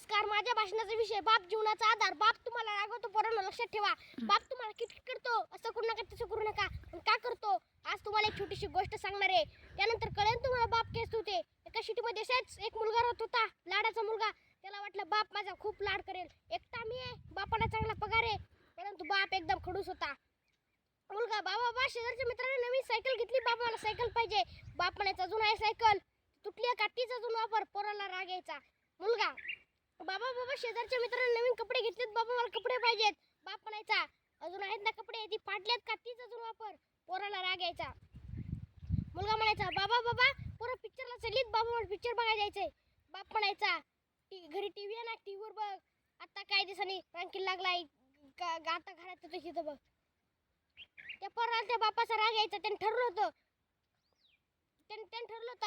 नमस्कार. माझ्या भाषणाचा विषय बाप जीवनाचा आधार. बाप तुम्हाला रागवतो, पोरांनो लक्षात ठेवा. बाप तुम्हाला किटकिट करतो, असं करू नका तसं करू नका. पण का करतो? आज तुम्हाला एक छोटीशी गोष्ट सांगणार आहे, त्यानंतर कळेल तुम्हाला बाप केस होते. एका सिटीमध्ये असाच एक मुलगा राहत होता, लाडाचा मुलगा. त्याला वाटलं बाप माझा खूप लाड करेल, एकटा मी आहे, बापाला चांगला पगार आहे. परंतु बाप एकदम खडूस होता. मुलगा, बाबा शेजारच्या मित्राने नवीन सायकल घेतली, बाबा मला सायकल पाहिजे. बाप म्हणायचा अजून आहे सायकल, तुटली आहे का तीच अजून वापर. पोराला राग यायचा. मुलगा, बाबा शेजारच्या मित्राने नवीन कपडे घेतलेत, बाबा मला कपडे पाहिजेत. बाप म्हणायचा अजून आहेत ना कपडे, ती फाटल्यात का तीच अजून वापर. पोराला राग यायचा. मुलगा म्हणायचा बाबा पोरं पिक्चरला चलीत, बाबा मला पिक्चर बघायला जायचंय. बाप म्हणायचा घरी टीव्ही आहे ना, टीव्हीवर बघ. आता काय दिवसांनी रांकीला लागलाय, आता घरात तिथं बघ. त्या पोराला त्या बापाचा राग यायचा. त्याने ठरवलं होतं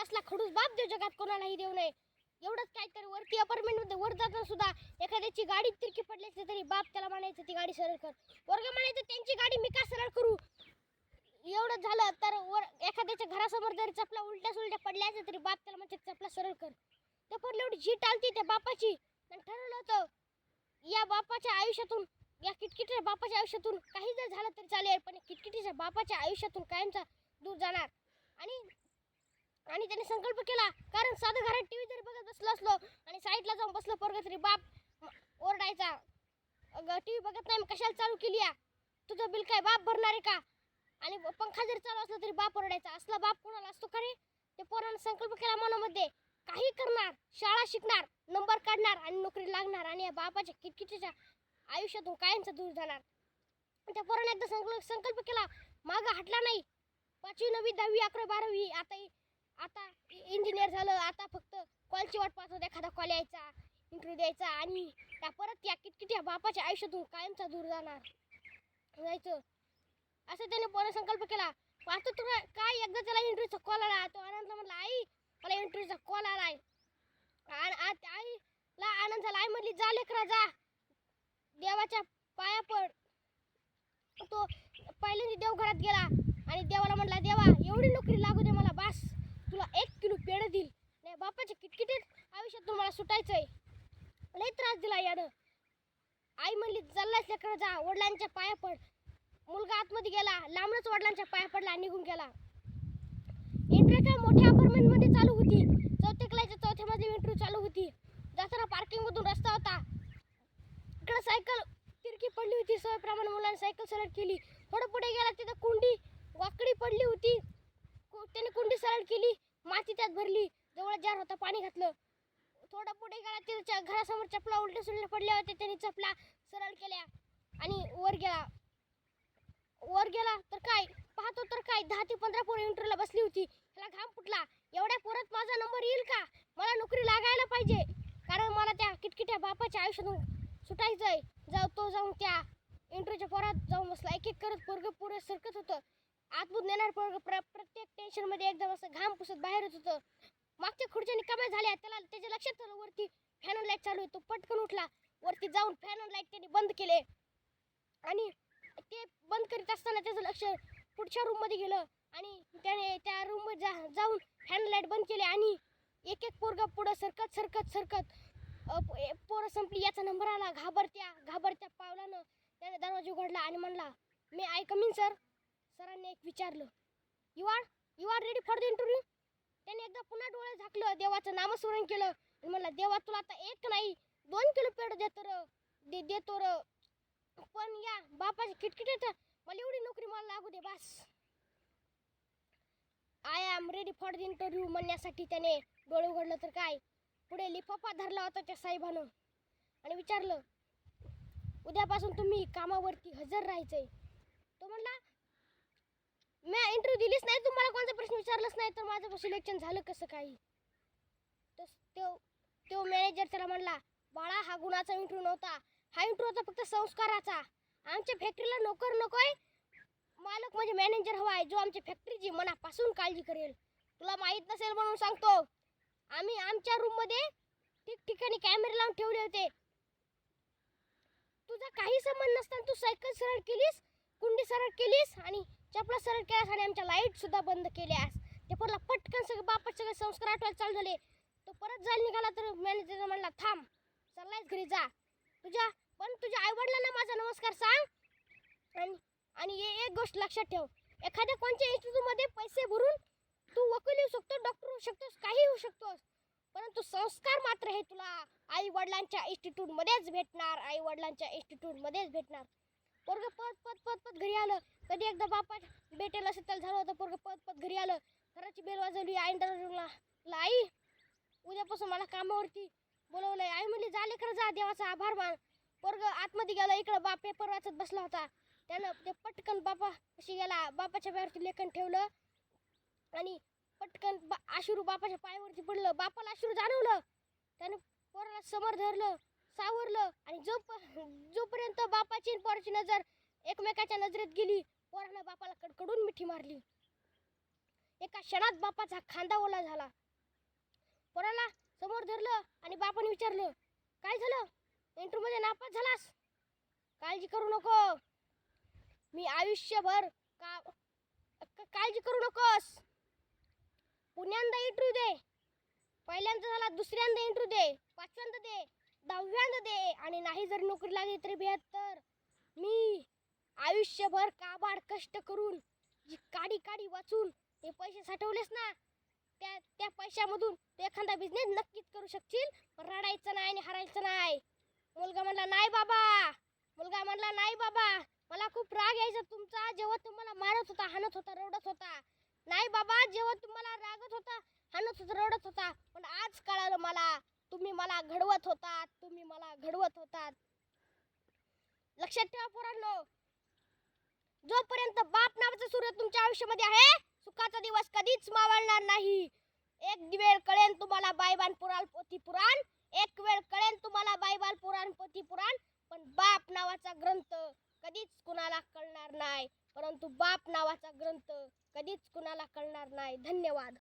असला खडूस बाप देव जगात कोणालाही देऊ नये. एवढंच काय तर वरती अपार्टमेंट मध्ये वर जाताना सुद्धा एखाद्याची गाडी तिरकी पडली असली तरी बाप त्याला म्हणायचं ती गाडी सरळ कर. पोरगा म्हणायचं त्यांची गाडी मी का सरळ करू. एवढं झालं तर वर एखाद्याच्या घरासमोर जरी चपला उलट्या सुलट्या पडल्या असल्या तरी बाप त्याला म्हणते चपला सरळ कर. त्या पोरला एवढी झीट आलती त्या बापाची. आणि ठरवलं होतं या बापाच्या आयुष्यातून, या किटकिटीच्या बापाच्या आयुष्यातून काही जर झालं तरी चालेल, पण किटकिटीच्या बापाच्या आयुष्यातून कायमचा दूर जाणार. आणि त्याने संकल्प केला, कारण साधं घरात टीव्ही जरी बघत बसलो असलो आणि साईडला जाऊन बसलो पोरगा तरी बाप ओरडायचा, टीव्ही बघत नाही कशाला चालू केली या, तुझं बिल काय बाप भरणार आहे का. आणि पंखा जरी चालू असला तरी बाप ओरडायचा. असला बाप कोणाला असतो का रे. ते पोरानं संकल्प केला मनामध्ये, काही करणार, शाळा शिकणार, नंबर काढणार आणि नोकरी लागणार आणि या बापाच्या किटकिटीच्या आयुष्यातून कायमचा दूर जाणार. त्या पोराने एकदा संकल्प केला, मागं हटला नाही. 5वी 9वी 10वी 11वी 12वी आता इंजिनियर झालं. आता फक्त कॉलची वाट पाहत होता, एखादा कॉल यायचा, इंटरव्ह्यू द्यायचा आणि त्या परत या किटकिट्या बापाच्या आयुष्यातून कायमचा दूर जायचं. असं त्याने पोराने संकल्प केला. आता तुला काय एकदा त्याला इंटरव्ह्यूचा कॉल आला. तो आनंदला म्हणला, आई मला इंटरव्ह्यूचा कॉल आलाय. आईला आनंद झाला. आई म्हणली जा लेकरा जा, देवाच्या पाया पड. तो पहिल्यांदा देवघरात गेला आणि देवाला म्हणला, देवा एवढी नोकरी लागू दे मला, बास तुला 1 किलो पेढं देईल. नाही बापाच्या किटकिटीत आयुष्यातून मला सुटायचंय, लय त्रास दिला यानं. आई म्हणली चाललायस लेकरा जा, वडिलांच्या पाया पड. मुलगा आतमध्ये गेला, लांबच वडिलांच्या पाया पडला, निघून गेला. इंटरव्ह्यू काय मोठ्या अपार्टमेंट मध्ये चालू होती. 4थ्या क्लासच्या 4थ्या मधली इंटरव्ह्यू चालू होती. जाताना पार्किंग मधून रस्ता होता, इकडे सायकल तिरकी पडली होती. सोयीप्रमाणे मुलांनी सायकल सरळ केली. थोडं पुढे गेला, तिथं कुंडी वाकडी पडली होती. त्याने कुंडी सरळ केली, माती त्यात भरली, जवळ जार होता पाणी घातलं. थोडं पुढे गेला, तिथं घरासमोर चपला उलट्या सुलट्या पडल्या होत्या, त्याने चपला सरळ केल्या आणि वर गेला तर काय पाहतो तर काय 10 ते 15 पोरं इंटरव्ह्यूला बसली होती. त्याला घाम फुटला, एवढ्या पोरात माझा नंबर येईल का, मला नोकरी लागायला पाहिजे, कारण मला त्या किटकिट्या बापाच्या आयुष्यातून सुटायचंय. जाऊन त्या इंटरव्ह्यूच्या पोरात जाऊन बसला. एक एक करत पोरग पुढे सरकत होतं. आतमधून येणार पोरग प्रत्येक टेन्शन मध्ये एकदम असं घाम पुसत बाहेर येत होतं. मागच्या खुर्च्या निकाम्या झाल्या. त्याच्या लक्षात आलं वरती फॅन लाईट चालू आहे. तो पटकन उठला, वरती जाऊन फॅन लाईट त्यांनी बंद केले आणि ते बंद करीत असताना त्याचं लक्ष पुढच्या रूम मध्ये गेलं आणि त्याने त्या रूम मध्ये जाऊन फॅन लाईट बंद केले आणि एक एक पोरग पुढं सरकत पोरं संपली. याचा नंबर आला. घाबरत्या पावलानं त्याने दरवाजा उघडला आणि म्हणला, may I come in sir. सरांनी एक विचारलं, you are ready for the interview. त्याने एकदा पुन्हा डोळे झाकलं, देवाचं नामस्मरण केलं आणि म्हणला, देवा तुला आता 1 नाही 2 किलो पेढ देतो र, पण या बापाची किटकिट मला एवढी नोकरी मला लागू दे बास. I am ready for the interview म्हणण्यासाठी त्याने डोळे उघडलं तर काय, पुढे लिफाफा धरला होता त्या साहेबानं आणि विचारलं, उद्यापासून तुम्ही कामावरती हजर राहायचंय. तो म्हणला, मी इंटरव्ह्यू दिलीच नाही, तुम्हाला कोणता प्रश्न विचारलाच नाही तर माझं सिलेक्शन झालं कसं काही. तो मॅनेजर त्याला म्हणला, बाळा हा गुणाचा इंटरव्ह्यू नव्हता, हा इंटरव्ह्यू होता फक्त संस्काराचा. आमच्या फॅक्टरीला नोकर नकोय, मालक म्हणजे मॅनेजर हवाय, जो आमच्या फॅक्टरीची मनापासून काळजी करेल. तुला माहित नसेल म्हणून सांगतो, आम्ही आमच्या रूम मध्ये ठिकठिकाणी कॅमेरे लावून ठेवले होते. तुझा काही संबंध नसताना तू सायकल सरळ केलीस, कुंडी सरळ केलीस आणि चपला सरळ केल्यास आणि आमच्या लाईट सुद्धा बंद केल्यास. ते पोरला पटकन सगळे बापाचे सगळे संस्कार आठवायला चालू झाले. तो परत जायला निघाला तर मॅनेजर म्हणला, थांब, चाललाय सकाळीच घरी जा. तुझ्या आई वडिलांना माझा नमस्कार सांग. आणि एक गोष्ट लक्षात ठेव, एखाद्या कोणत्या इन्स्टिट्यूटमध्ये पैसे भरून तू वकील होऊ शकतो, डॉक्टर होऊ शकतोस, काही होऊ शकतोस, परंतु संस्कार मात्र हे तुला आई वडिलांच्या इन्स्टिट्यूटमध्येच भेटणार. आई वडिलांच्या इन्स्टिट्यूटमध्येच भेटणार. पोरगं पत घरी आलं. कधी एकदा बापा भेटेल असं त्याला झालं होतं. पोरगं पत घरी आलं. घराची बेल वाजवली. आईने दरवाजाला, आई उद्यापासून मला कामावरती बोलवलंय. आई म्हणली जा लेकरं जा, देवाचा आभार मान. पोरगं आतमध्ये गेलं. इकडं बाप पेपर वाचत बसला होता. त्यानं ते पटकन बापा कशी गेला, बापाच्या पायावरती लेखन ठेवलं आणि पटकन अश्रू बापाच्या पायावरती पडलं. बापाला अश्रू जाणवलं. त्याने पोराला समोर धरलं, सावरलं आणि जोपर्यंत बापाची आणि पोराची नजर एकमेकाच्या नजरेत गेली, पोरानं बापाला कडकडून मिठी मारली. एका क्षणात बापाचा खांदा ओला झाला. पोराला समोर धरलं आणि बापाने विचारलं, काय झालं? इंटरव्ह्यूमध्ये नापास झालास? काळजी करू नको, मी आयुष्यभर काळजी करू नकोस. पुण्यांदा इंटरव्ह्यू दे. पहिल्यांदा झाला, दुसऱ्यांदा इंटरव्ह्यू दे, पाचव्यांदा दे, 10व्यांदा दे आणि नाही जर नोकरी लागली तरी 72. मी आयुष्यभर काबाड कष्ट करून जी काडी वाचून ते पैसे साठवलेस ना, त्या पैशामधून तू एखादा बिझनेस नक्कीच करू शकशील. रडायचं नाही आणि हरायचं नाही. मुलगा म्हणला नाही बाबा, मला खूप राग यायचा तुमचा, जेव्हा तुम्हाला मारत होता, हाणत होता, रडत होता. नाही बाबा, जेव्हा तुम्हाला रागत होता, हाणत होता, रडत होता, पण आज कळालं मला, तुम्ही मला घडवत होतात. लक्षात ठेवा पोरांनो, जोपर्यंत बाप नावाचा सूर्य तुमच्या आयुष्यामध्ये आहे, सुखाचा दिवस कधीच मावळणार नाही. एक वेळ कळेल तुम्हाला बायबान पुराण पोथी पुराण, एक वेळ कळेल तुम्हाला बायबाल पुराण पोथी पुराण, पण बाप नावाचा ग्रंथ कधीच कुणाला कळणार नाही. धन्यवाद.